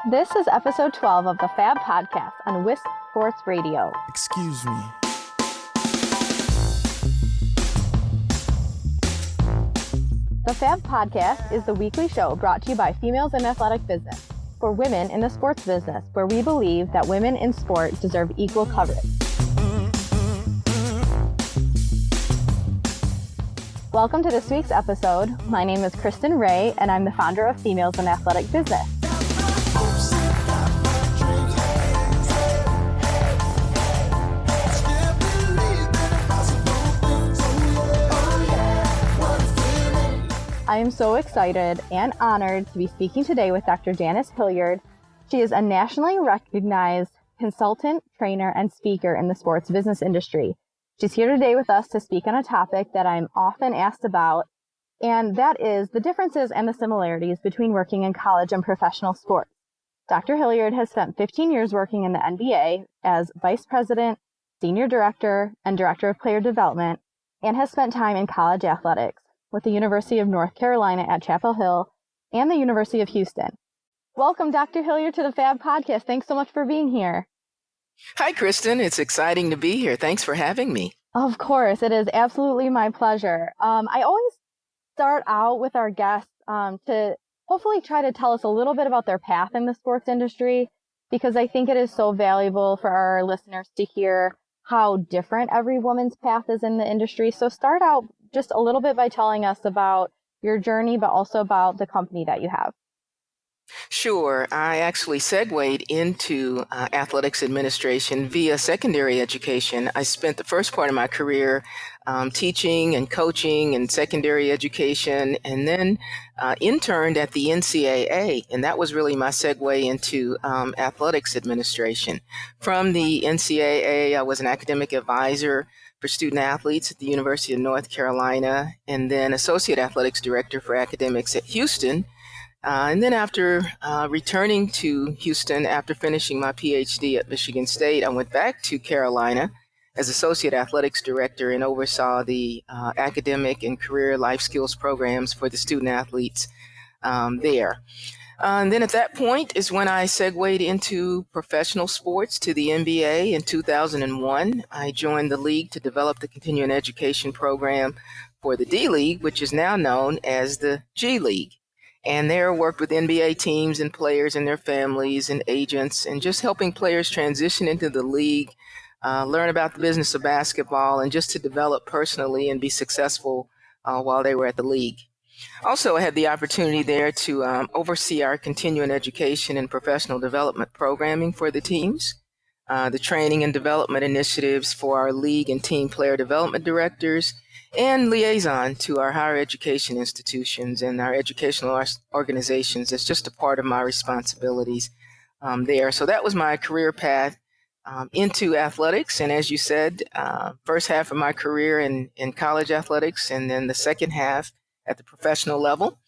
This is episode 12 of the FAB podcast on Wisp Sports Radio. Excuse me. The FAB podcast is the weekly show brought to you by Females in Athletic Business for women in the sports business, where we believe that women in sport deserve equal coverage. Welcome to this week's episode. My name is Kristin Ray, and I'm the founder of Females in Athletic Business. I am so excited and honored to be speaking today with Dr. Janice Hilliard. She is a nationally recognized consultant, trainer, and speaker in the sports business industry. She's here today with us to speak on a topic that I'm often asked about, and that is the differences and the similarities between working in college and professional sports. Dr. Hilliard has spent 15 years working in the NBA as vice president, senior director, and director of player development, and has spent time in college athletics with the University of North Carolina at Chapel Hill and the University of Houston. Welcome, Dr. Hilliard, to the FAB podcast. Thanks so much for being here. Hi, Kristin. It's exciting to be here. Thanks for having me. Of course, it is absolutely my pleasure. I always start out with our guests to hopefully try to tell us a little bit about their path in the sports industry, because I think it is so valuable for our listeners to hear how different every woman's path is in the industry. So start out just a little bit by telling us about your journey, but also about the company that you have. Sure. I actually segued into athletics administration via secondary education. I spent the first part of my career teaching and coaching in secondary education, and then interned at the NCAA, and that was really my segue into athletics administration. From the NCAA, I was an academic advisor for student athletes at the University of North Carolina, and then associate athletics director for academics at Houston. And then after returning to Houston, after finishing my Ph.D. at Michigan State, I went back to Carolina as associate athletics director and oversaw the academic and career life skills programs for the student athletes there. And then at that point is when I segued into professional sports to the NBA in 2001. I joined the league to develop the continuing education program for the D League, which is now known as the G League. And there worked with NBA teams and players and their families and agents, and just helping players transition into the league, learn about the business of basketball, and just to develop personally and be successful while they were at the league. Also, I had the opportunity there to oversee our continuing education and professional development programming for the teams, the training and development initiatives for our league and team player development directors, and liaison to our higher education institutions and our educational organizations. It's just a part of my responsibilities there. So that was my career path into athletics. And as you said, first half of my career in college athletics, and then the second half at the professional level.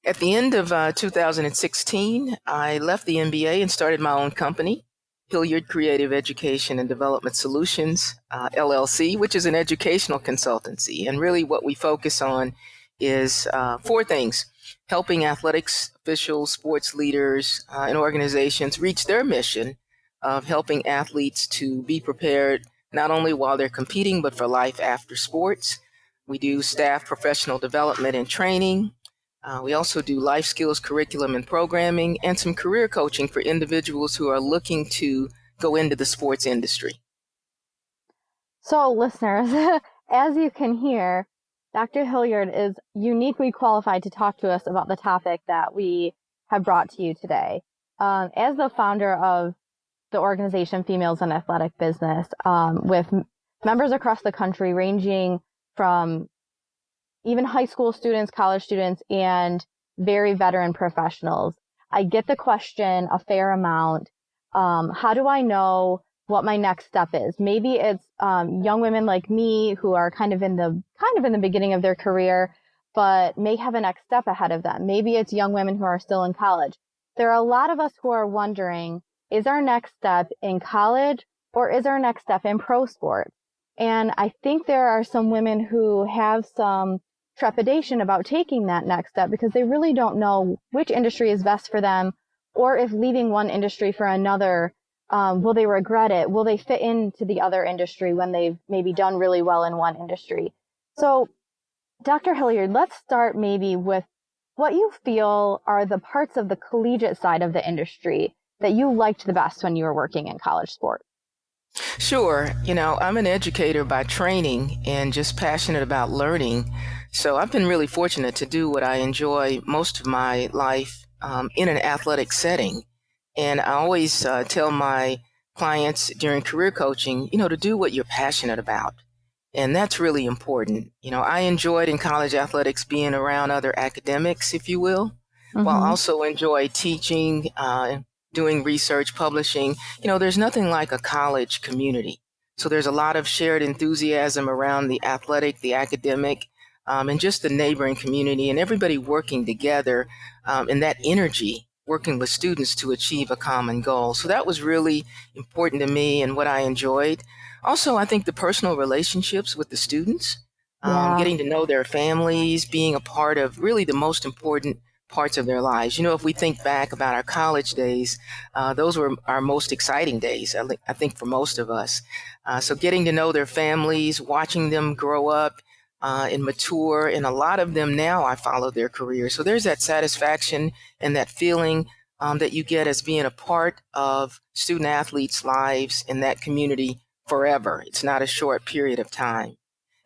At the end of 2016, I left the NBA and started my own company, Hilliard Creative Education and Development Solutions, LLC, which is an educational consultancy. And really what we focus on is four things: helping athletics officials, sports leaders, and organizations reach their mission of helping athletes to be prepared not only while they're competing, but for life after sports. We do staff professional development and training. We also do life skills curriculum and programming, and some career coaching for individuals who are looking to go into the sports industry. So listeners, as you can hear, Dr. Hilliard is uniquely qualified to talk to us about the topic that we have brought to you today. As the founder of the organization Females in Athletic Business, with members across the country ranging from even high school students, college students, and very veteran professionals, I get the question a fair amount. How do I know what my next step is? Maybe it's young women like me who are kind of in the beginning of their career, but may have a next step ahead of them. Maybe it's young women who are still in college. There are a lot of us who are wondering, is our next step in college or is our next step in pro sports? And I think there are some women who have some trepidation about taking that next step because they really don't know which industry is best for them or if leaving one industry for another, will they regret it? Will they fit into the other industry when they've maybe done really well in one industry? So, Dr. Hilliard, let's start maybe with what you feel are the parts of the collegiate side of the industry that you liked the best when you were working in college sport. Sure. I'm an educator by training and just passionate about learning. So I've been really fortunate to do what I enjoy most of my life in an athletic setting. And I always tell my clients during career coaching, to do what you're passionate about. And that's really important. I enjoyed in college athletics being around other academics, if you will, while also enjoy teaching, doing research, publishing. There's nothing like a college community. So there's a lot of shared enthusiasm around the athletic, the academic, and just the neighboring community, and everybody working together, and that energy, working with students to achieve a common goal. So that was really important to me and what I enjoyed. Also, I think the personal relationships with the students, getting to know their families, being a part of really the most important parts of their lives. If we think back about our college days, those were our most exciting days, I think, for most of us. So getting to know their families, watching them grow up and mature, and a lot of them now I follow their careers. So there's that satisfaction and that feeling that you get as being a part of student athletes' lives in that community forever. It's not a short period of time.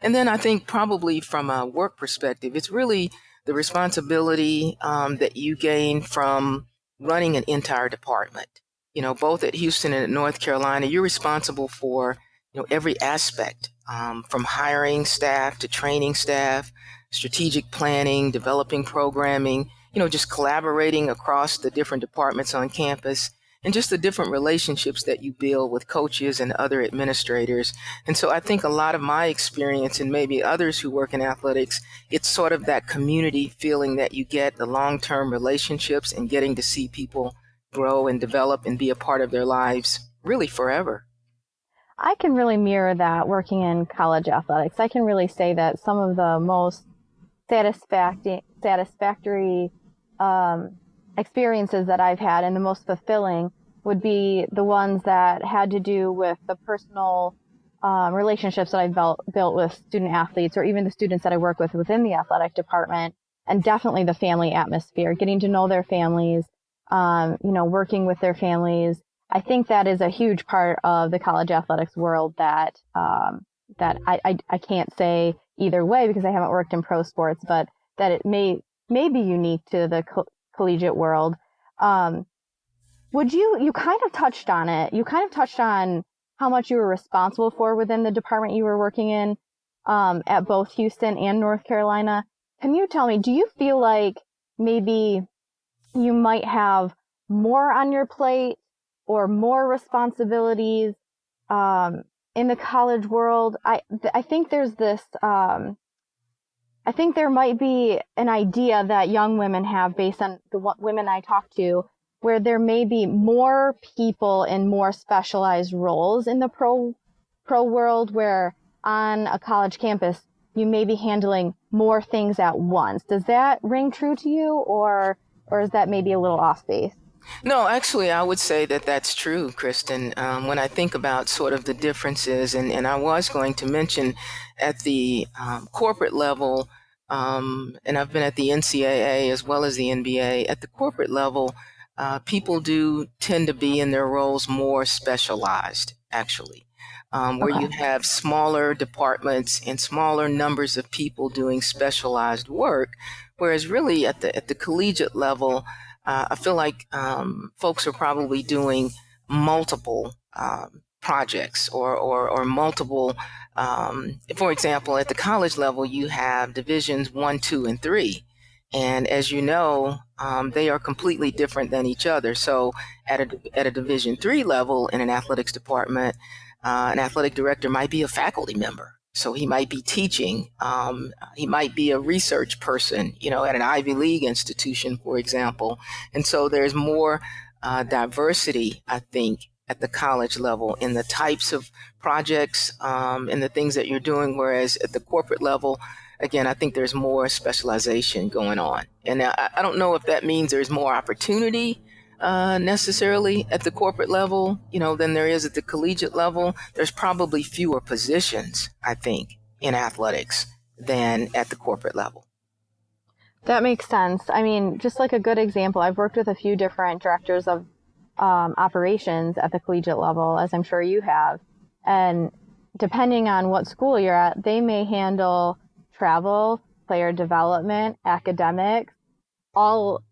And then I think probably from a work perspective, it's really the responsibility that you gain from running an entire department. Both at Houston and at North Carolina, you're responsible for, every aspect, from hiring staff to training staff, strategic planning, developing programming, just collaborating across the different departments on campus, and just the different relationships that you build with coaches and other administrators. And so I think a lot of my experience, and maybe others who work in athletics, it's sort of that community feeling that you get, the long-term relationships, and getting to see people grow and develop and be a part of their lives really forever. I can really mirror that working in college athletics. I can really say that some of the most satisfactory experiences that I've had and the most fulfilling would be the ones that had to do with the personal relationships that I've built with student athletes, or even the students that I work with within the athletic department, and definitely the family atmosphere, getting to know their families, working with their families. I think that is a huge part of the college athletics world that I can't say either way because I haven't worked in pro sports, but that it may be unique to the collegiate world. You kind of touched on it. You kind of touched on how much you were responsible for within the department you were working in at both Houston and North Carolina. Can you tell me, do you feel like maybe you might have more on your plate or more responsibilities in the college world? I think there's this I think there might be an idea that young women have based on the women I talk to, where there may be more people in more specialized roles in the pro world, where on a college campus you may be handling more things at once. Does that ring true to you, or is that maybe a little off base? No, actually, I would say that that's true, Kristin. When I think about sort of the differences, and I was going to mention at the corporate level, and I've been at the NCAA as well as the NBA, at the corporate level, people do tend to be in their roles more specialized, actually, where you have smaller departments and smaller numbers of people doing specialized work, whereas really at the collegiate level, I feel like folks are probably doing multiple projects or multiple, for example, at the college level, you have divisions 1, 2, and 3. And as you know, they are completely different than each other. So at a division 3 level in an athletics department, an athletic director might be a faculty member. So he might be teaching. He might be a research person, at an Ivy League institution, for example. And so there's more diversity, I think, at the college level in the types of projects and the things that you're doing. Whereas at the corporate level, again, I think there's more specialization going on. And I don't know if that means there's more opportunity necessarily at the corporate level, than there is at the collegiate level. There's probably fewer positions, I think, in athletics than at the corporate level. That makes sense. I mean, just like a good example, I've worked with a few different directors of operations at the collegiate level, as I'm sure you have. And depending on what school you're at, they may handle travel, player development, academics, all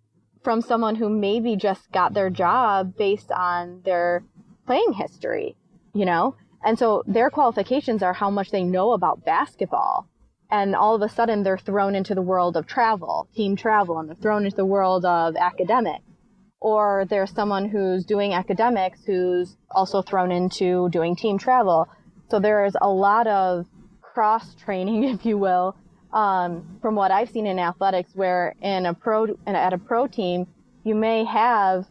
from someone who maybe just got their job based on their playing history, And so their qualifications are how much they know about basketball. And all of a sudden they're thrown into the world of travel, team travel, and they're thrown into the world of academics. Or there's someone who's doing academics who's also thrown into doing team travel. So there's a lot of cross-training, if you will, from what I've seen in athletics, where at a pro team, you may have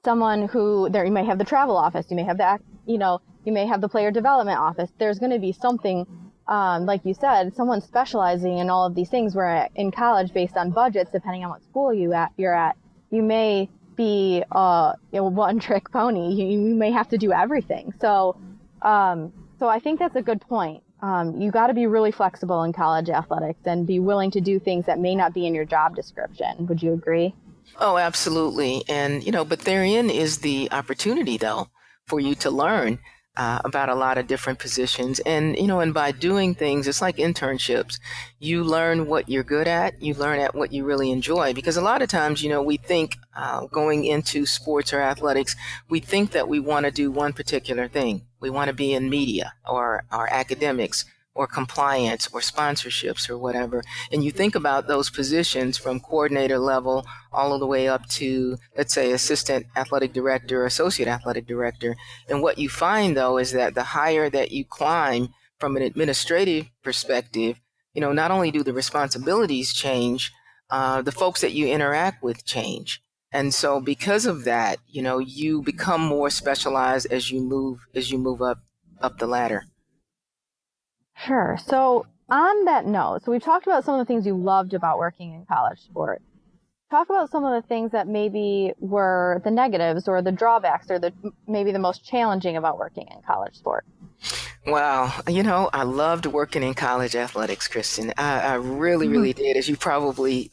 someone you may have the travel office, you may have you may have the player development office. There's going to be something, like you said, someone specializing in all of these things, where in college, based on budgets, depending on what school you're at, you may be a one-trick pony. You may have to do everything. So I think that's a good point. You got to be really flexible in college athletics and be willing to do things that may not be in your job description. Would you agree? Oh, absolutely. And, but therein is the opportunity, though, for you to learn about a lot of different positions. And, and by doing things, it's like internships. You learn what you're good at. You learn at what you really enjoy. Because a lot of times, we think going into sports or athletics, we think that we want to do one particular thing. We want to be in media or academics or compliance or sponsorships or whatever. And you think about those positions from coordinator level all the way up to, let's say, assistant athletic director or associate athletic director. And what you find, though, is that the higher that you climb from an administrative perspective, not only do the responsibilities change, the folks that you interact with change. And so because of that, you become more specialized as you move up the ladder. Sure. So on that note, so we've talked about some of the things you loved about working in college sport. Talk about some of the things that maybe were the negatives or the drawbacks or maybe the most challenging about working in college sport. Wow. I loved working in college athletics, Kristin. I really, really did, as you probably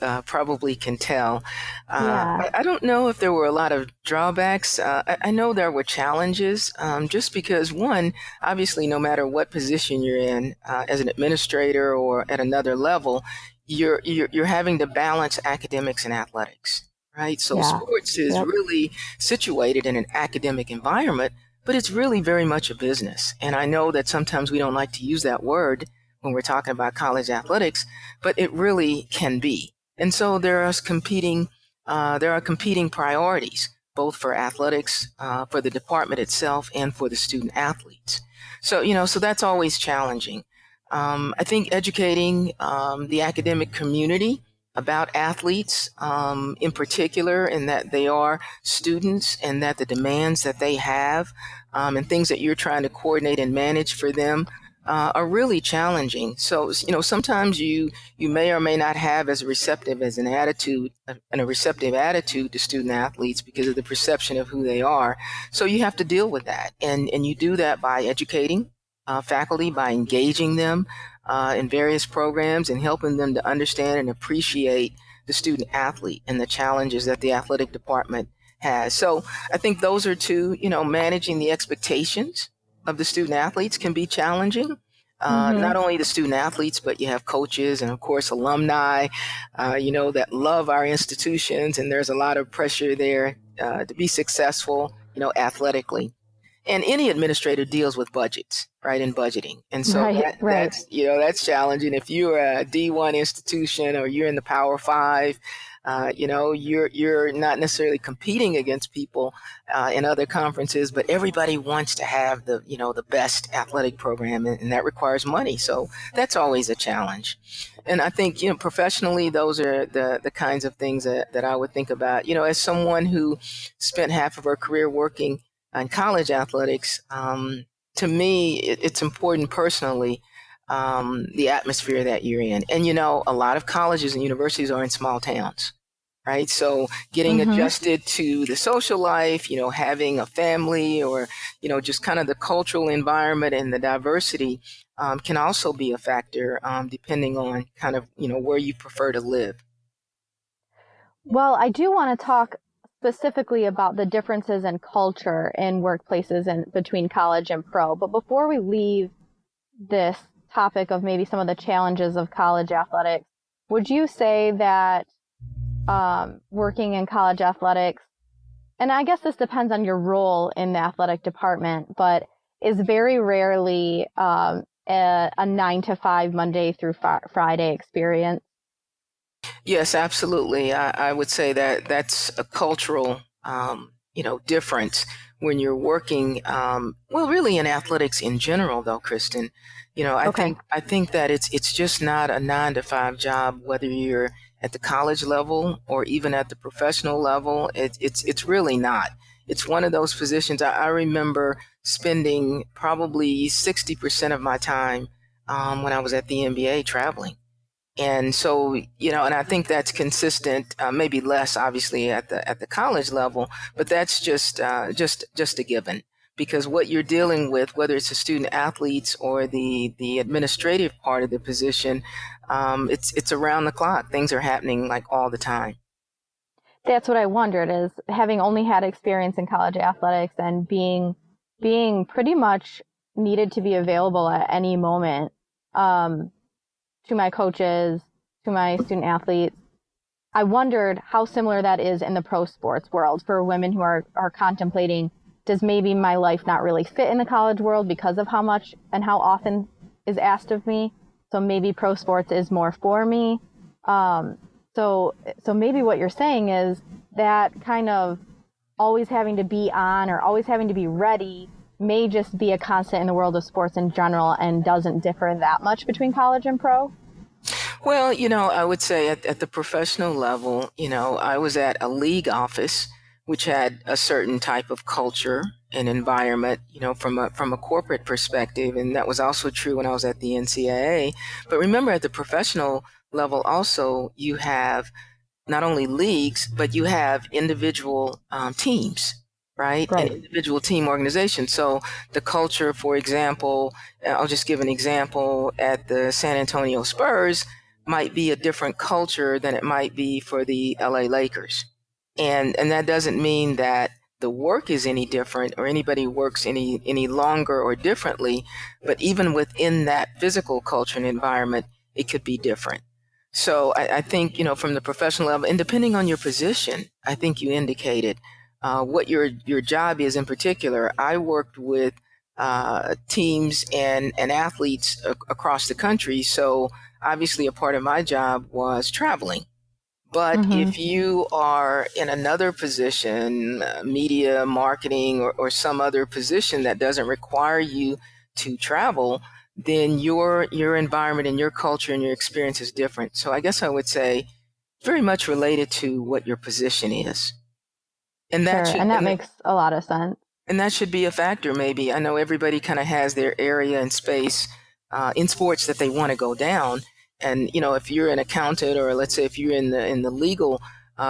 can tell. Yeah. I don't know if there were a lot of drawbacks. I know there were challenges, just because, one, obviously, no matter what position you're in, as an administrator or at another level, you're having to balance academics and athletics, right? So sports is really situated in an academic environment, but it's really very much a business. And I know that sometimes we don't like to use that word when we're talking about college athletics, but it really can be. And so there are competing priorities, both for athletics, for the department itself, and for the student athletes. So, so that's always challenging. I think educating the academic community about athletes in particular, and that they are students and that the demands that they have and things that you're trying to coordinate and manage for them are really challenging. So, sometimes you may or may not have as receptive as a receptive attitude to student athletes because of the perception of who they are. So you have to deal with that. And you do that by educating faculty, by engaging them in various programs and helping them to understand and appreciate the student athlete and the challenges that the athletic department has. So I think those are two, managing the expectations of the student athletes can be challenging. Not only the student athletes, but you have coaches and, of course, alumni, that love our institutions. And there's a lot of pressure there to be successful, athletically. And any administrator deals with budgets, right, and budgeting. And so that's challenging. If you're a D1 institution or you're in the Power Five, you're not necessarily competing against people in other conferences, but everybody wants to have the best athletic program, and that requires money. So that's always a challenge. And I think, professionally, those are the kinds of things that I would think about. As someone who spent half of her career working in college athletics, to me, it's important personally, the atmosphere that you're in. And, a lot of colleges and universities are in small towns, right? So getting adjusted to the social life, having a family, or, just kind of the cultural environment and the diversity can also be a factor depending on kind of, where you prefer to live. Well, I do want to talk specifically about the differences in culture in workplaces and between college and pro. But before we leave this topic of maybe some of the challenges of college athletics, would you say that working in college athletics, and I guess this depends on your role in the athletic department, but is very rarely a 9 to 5 Monday through Friday experience? Yes, absolutely. I would say that that's a cultural, difference when you're working. Well, really in athletics in general, though, Kristin. I think that it's just not a 9 to 5 job, whether you're at the college level or even at the professional level. It's really not. It's one of those positions. I remember spending probably 60% of my time when I was at the NBA traveling. And so, and I think that's consistent, maybe less obviously at the college level, but that's just a given, because what you're dealing with, whether it's the student athletes or the administrative part of the position, it's around the clock. Things are happening like all the time. That's what I wondered, is having only had experience in college athletics and being pretty much needed to be available at any moment. To my coaches, to my student athletes. I wondered how similar that is in the pro sports world for women who are contemplating, does maybe my life not really fit in the college world because of how much and how often is asked of me? So maybe pro sports is more for me. So maybe what you're saying is that kind of always having to be on or always having to be ready may just be a constant in the world of sports in general and doesn't differ that much between college and pro? Well, I would say at the professional level, I was at a league office, which had a certain type of culture and environment, from a corporate perspective. And that was also true when I was at the NCAA. But remember, at the professional level also, you have not only leagues, but you have individual teams. Right? An individual team organization. So the culture, for example, I'll just give an example, at the San Antonio Spurs might be a different culture than it might be for the LA Lakers. And that doesn't mean that the work is any different or anybody works any longer or differently, but even within that physical culture and environment, it could be different. So I think, from the professional level, and depending on your position, I think you indicated, what your job is in particular. I worked with teams and athletes across the country. So obviously a part of my job was traveling. But if you are in another position, media, marketing, or some other position that doesn't require you to travel, then your environment and your culture and your experience is different. So I guess I would say very much related to what your position is. And that makes a lot of sense. And that should be a factor, maybe. I know everybody kind of has their area and space in sports that they want to go down. And, if you're an accountant, or let's say if you're in the legal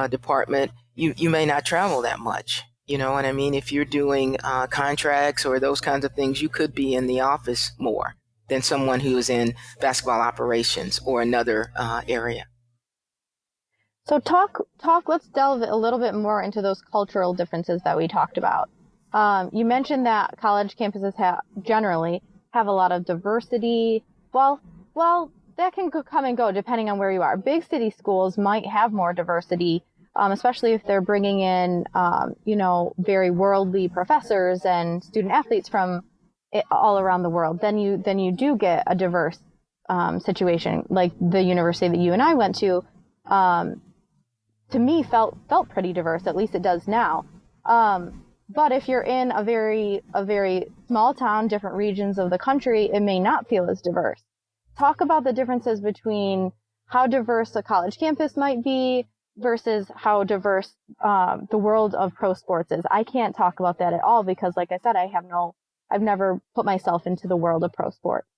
department, you may not travel that much. You know what I mean? If you're doing contracts or those kinds of things, you could be in the office more than someone who is in basketball operations or another area. So let's delve a little bit more into those cultural differences that we talked about. You mentioned that college campuses generally have a lot of diversity. Well, that can come and go depending on where you are. Big city schools might have more diversity, especially if they're bringing in, very worldly professors and student athletes from all around the world. Then you do get a diverse situation, like the university that you and I went to. To me, felt pretty diverse. At least it does now. But if you're in a very small town, different regions of the country, it may not feel as diverse. Talk about the differences between how diverse a college campus might be versus how diverse the world of pro sports is. I can't talk about that at all because, like I said, I've never put myself into the world of pro sports.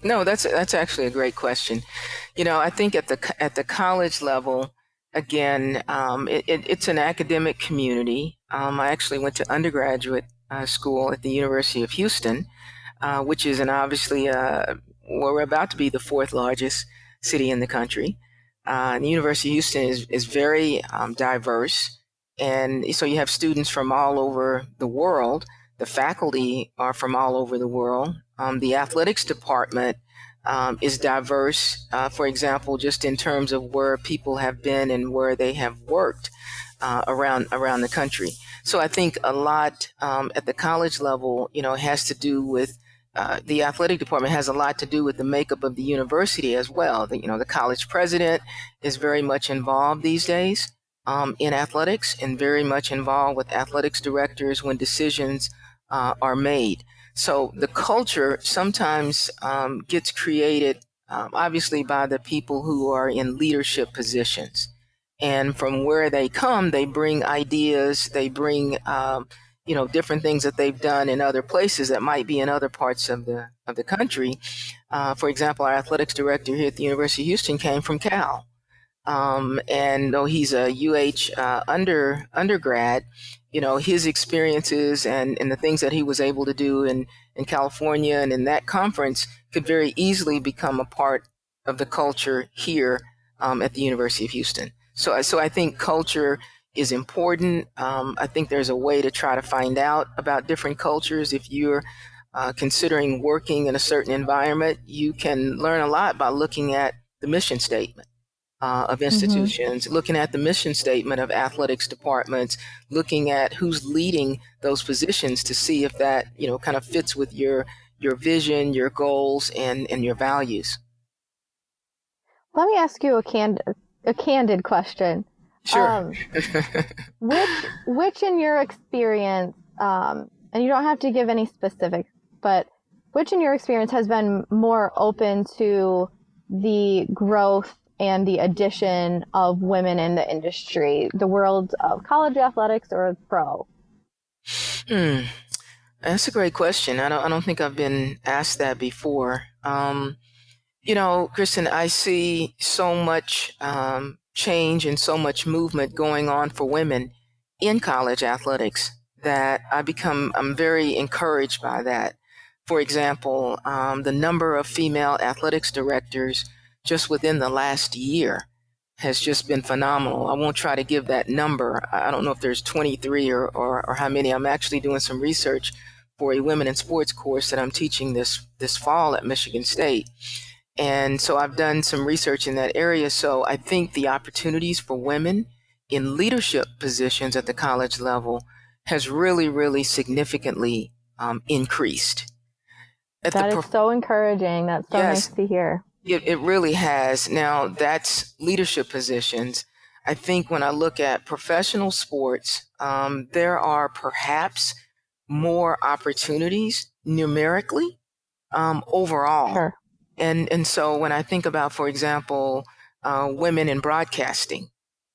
No, that's actually a great question. I think at the college level, again, it's an academic community. I actually went to undergraduate school at the University of Houston, which is obviously, well, we're about to be the fourth largest city in the country. The University of Houston is very diverse. And so you have students from all over the world. The faculty are from all over the world. The athletics department is diverse, for example, just in terms of where people have been and where they have worked around the country. So I think a lot at the college level, has to do with the athletic department has a lot to do with the makeup of the university as well. The college president is very much involved these days in athletics and very much involved with athletics directors when decisions are made. So the culture sometimes gets created, obviously, by the people who are in leadership positions. And from where they come, they bring ideas, they bring different things that they've done in other places that might be in other parts of the country. For example, our athletics director here at the University of Houston came from Cal. And though he's a undergrad, his experiences and the things that he was able to do in California and in that conference could very easily become a part of the culture here at the University of Houston. So I think culture is important. I think there's a way to try to find out about different cultures. If you're considering working in a certain environment, you can learn a lot by looking at the mission statement of institutions, looking at the mission statement of athletics departments, looking at who's leading those positions to see if that, kind of fits with your vision, your goals, and your values. Let me ask you a candid question. Sure. Which in your experience, and you don't have to give any specifics, but which in your experience has been more open to the growth and the addition of women in the industry, the world of college athletics or pro? That's a great question. I don't think I've been asked that before. Kristin, I see so much change and so much movement going on for women in college athletics that I'm very encouraged by that. For example, the number of female athletics directors just within the last year has just been phenomenal. I won't try to give that number. I don't know if there's 23 or how many. I'm actually doing some research for a women in sports course that I'm teaching this fall at Michigan State. And so I've done some research in that area. So I think the opportunities for women in leadership positions at the college level has really, really significantly increased. That is so encouraging. That's so nice to hear. It really has. Now, that's leadership positions. I think when I look at professional sports, there are perhaps more opportunities numerically overall. Sure. And so when I think about, for example, women in broadcasting,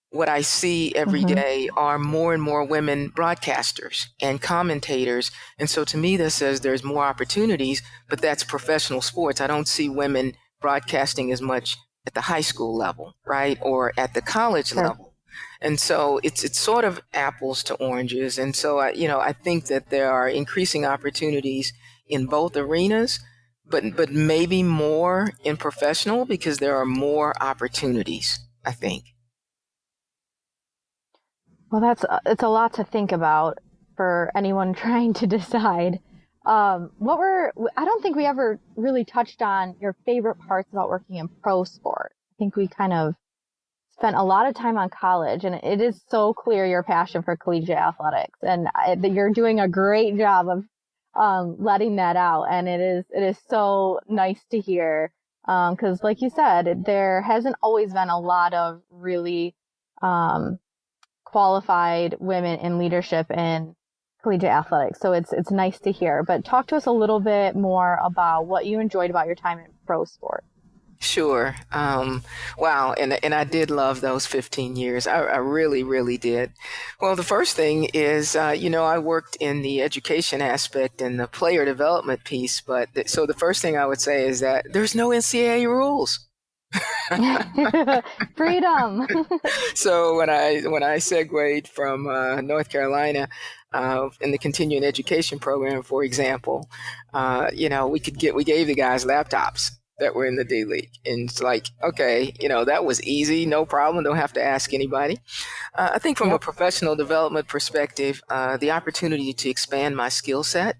what I see every day are more and more women broadcasters and commentators. And so to me, that says there's more opportunities, but that's professional sports. I don't see women broadcasting as much at the high school level, right? Or at the college level. And so it's sort of apples to oranges. And so, I think that there are increasing opportunities in both arenas, but maybe more in professional because there are more opportunities, I think. Well, it's a lot to think about for anyone trying to decide. I don't think we ever really touched on your favorite parts about working in pro sport. I think we kind of spent a lot of time on college, and it is so clear your passion for collegiate athletics, and you're doing a great job of letting that out. And it is so nice to hear, because like you said, there hasn't always been a lot of really qualified women in leadership in collegiate athletics. So it's nice to hear. But talk to us a little bit more about what you enjoyed about your time in pro sport. Sure. Wow. And I did love those 15 years. I really, really did. Well, the first thing is, I worked in the education aspect and the player development piece. So the first thing I would say is that there's no NCAA rules. Freedom. So when I segued from North Carolina in the continuing education program, for example, we gave the guys laptops that were in the D League, and it's like, okay, that was easy, no problem, don't have to ask anybody. I think from a Yep. professional development perspective, the opportunity to expand my skill set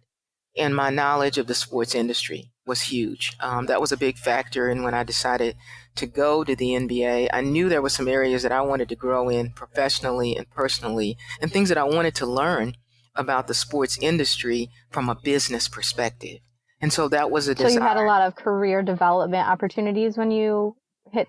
and my knowledge of the sports industry was huge. That was a big factor. And when I decided to go to the NBA, I knew there were some areas that I wanted to grow in professionally and personally, and things that I wanted to learn about the sports industry from a business perspective. And so that was a desire. So you had a lot of career development opportunities when you hit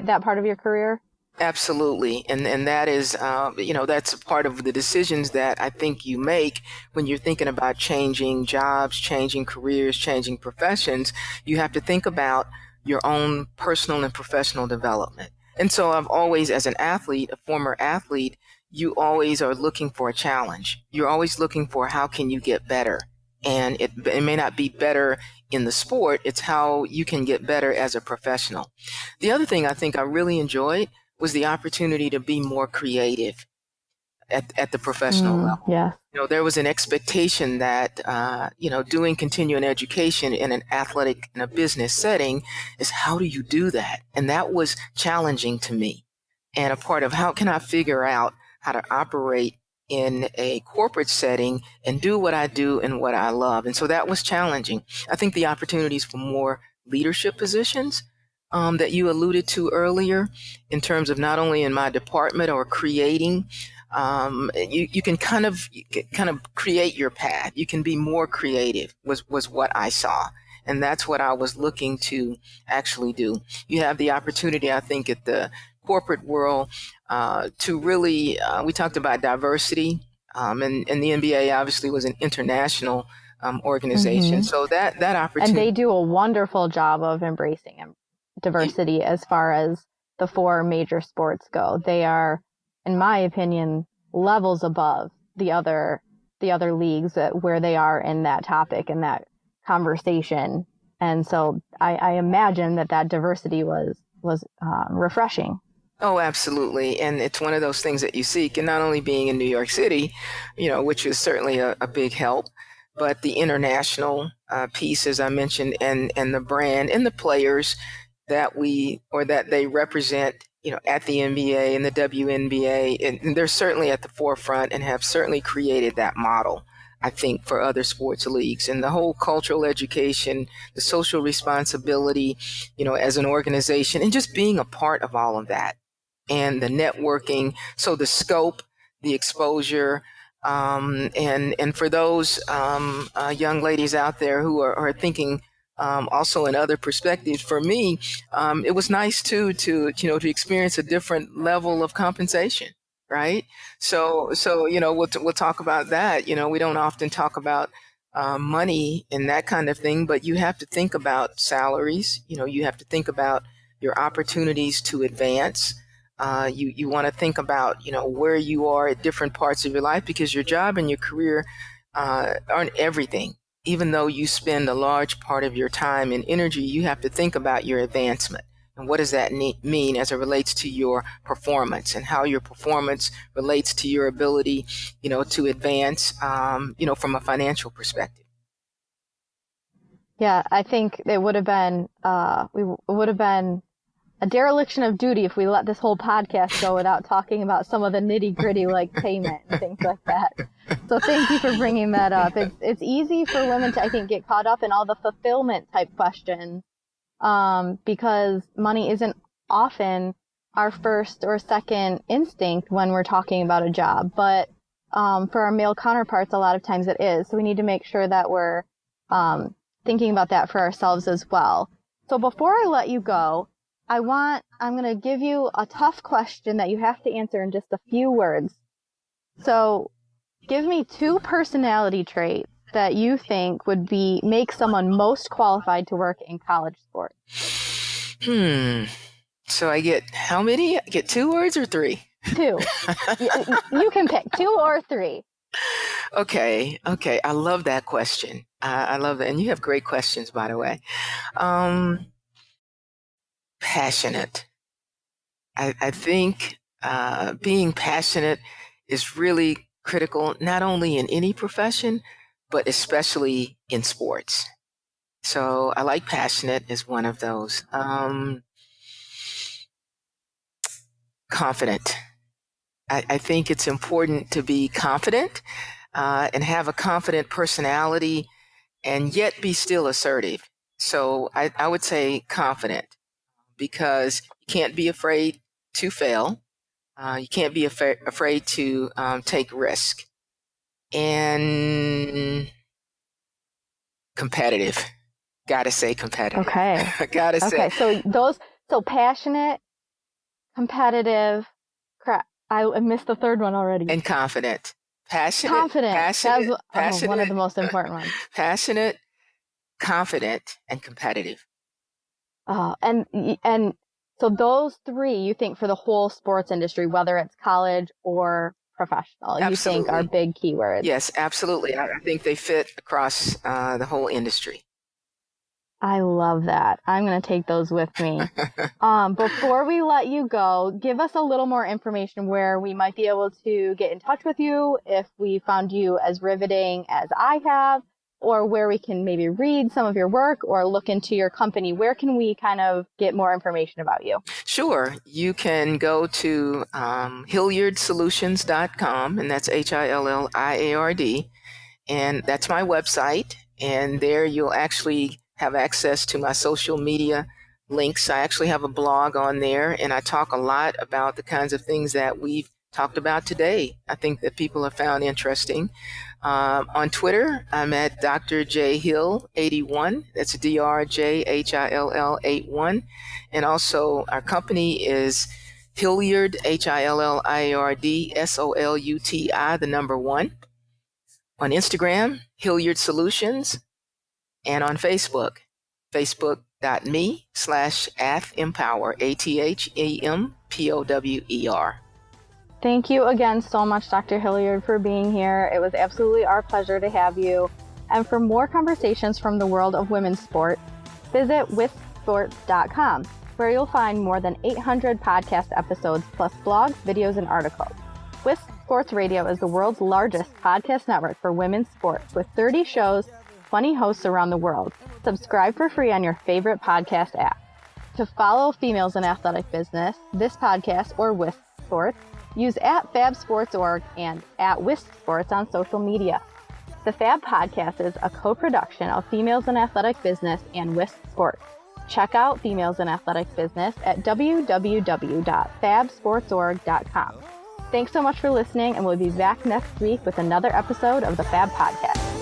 that part of your career? Absolutely. And that is, that's a part of the decisions that I think you make when you're thinking about changing jobs, changing careers, changing professions. You have to think about your own personal and professional development. And so I've always, as an athlete, a former athlete, you always are looking for a challenge. You're always looking for how can you get better? And it may not be better in the sport, it's how you can get better as a professional. The other thing I think I really enjoyed was the opportunity to be more creative at the professional level. Yeah. There was an expectation that, doing continuing education in an athletic and a business setting is how do you do that? And that was challenging to me. And a part of how can I figure out how to operate in a corporate setting and do what I do and what I love. And so that was challenging. I think the opportunities for more leadership positions that you alluded to earlier, in terms of not only in my department or creating, you can kind of create your path. You can be more creative was what I saw. And that's what I was looking to actually do. You have the opportunity, I think, at the corporate world to really, we talked about diversity, and the NBA obviously was an international organization. Mm-hmm. So that opportunity. And they do a wonderful job of embracing diversity as far as the four major sports go. They are, in my opinion, levels above the other leagues where they are in that topic and that conversation. And so I imagine that diversity was refreshing. Oh, absolutely. And it's one of those things that you seek, and not only being in New York City, which is certainly a big help, but the international piece, as I mentioned, and the brand and the players that they represent, at the NBA and the WNBA, and they're certainly at the forefront and have certainly created that model, I think, for other sports leagues. And the whole cultural education, the social responsibility, as an organization, and just being a part of all of that, and the networking. So the scope, the exposure, and for those young ladies out there who are thinking also in other perspectives, for me, it was nice to experience a different level of compensation, right? So we'll talk about that. We don't often talk about money and that kind of thing, but you have to think about salaries. You have to think about your opportunities to advance. You want to think about where you are at different parts of your life, because your job and your career aren't everything. Even though you spend a large part of your time and energy, you have to think about your advancement. And what does that mean as it relates to your performance, and how your performance relates to your ability, to advance, from a financial perspective. Yeah, I think it would have been, a dereliction of duty if we let this whole podcast go without talking about some of the nitty-gritty, like payment and things like that. So thank you for bringing that up. It's easy for women to, I think, get caught up in all the fulfillment type questions, because money isn't often our first or second instinct when we're talking about a job. But for our male counterparts, a lot of times it is. So we need to make sure that we're thinking about that for ourselves as well. So before I let you go, I'm going to give you a tough question that you have to answer in just a few words. So give me 2 personality traits that you think would make someone most qualified to work in college sports. So I get how many? I get 2 words or 3? 2. You can pick 2 or 3. Okay. I love that question. I love that. And you have great questions, by the way. passionate. I think being passionate is really critical, not only in any profession, but especially in sports. So I like passionate as one of those. Confident. I think it's important to be confident and have a confident personality and yet be still assertive. So I would say confident, because you can't be afraid to fail. You can't be afraid to take risk. And competitive. Gotta say competitive. Okay. Gotta say. Okay. So passionate, competitive, I missed the third one already. And confident. Passionate. Confident. Passionate. That's one of the most important ones. Passionate, confident, and competitive. And so those three, you think, for the whole sports industry, whether it's college or professional, Absolutely. You think are big keywords? Yes, absolutely. I think they fit across the whole industry. I love that. I'm going to take those with me. Before we let you go, give us a little more information where we might be able to get in touch with you if we found you as riveting as I have, or where we can maybe read some of your work or look into your company. Where can we kind of get more information about you? Sure. You can go to HilliardSolutions.com, and that's HILLIARD, and that's my website. And there you'll actually have access to my social media links. I actually have a blog on there, and I talk a lot about the kinds of things that we've talked about today. I think that people have found interesting. On Twitter, I'm at Dr. J Hill 81. That's DRJHILL 81. And also our company is Hilliard, HILLIARD SOLUTI, the number 1. On Instagram, Hilliard Solutions. And on Facebook, facebook.me/AthEmpower, ATHEMPOWER. Thank you again so much, Dr. Hilliard, for being here. It was absolutely our pleasure to have you. And for more conversations from the world of women's sport, visit wispsports.com, where you'll find more than 800 podcast episodes, plus blogs, videos, and articles. Wisp Sports Radio is the world's largest podcast network for women's sports, with 30 shows, 20 hosts around the world. Subscribe for free on your favorite podcast app. To follow Females in Athletic Business, this podcast, or Wisp Sports, use @FabSportsOrg and @WispSports on social media. The FAB podcast is a co-production of Females in Athletic Business and Wisp Sports. Check out Females in Athletic Business at www.fabsportsorg.com. Thanks so much for listening, and we'll be back next week with another episode of the FAB podcast.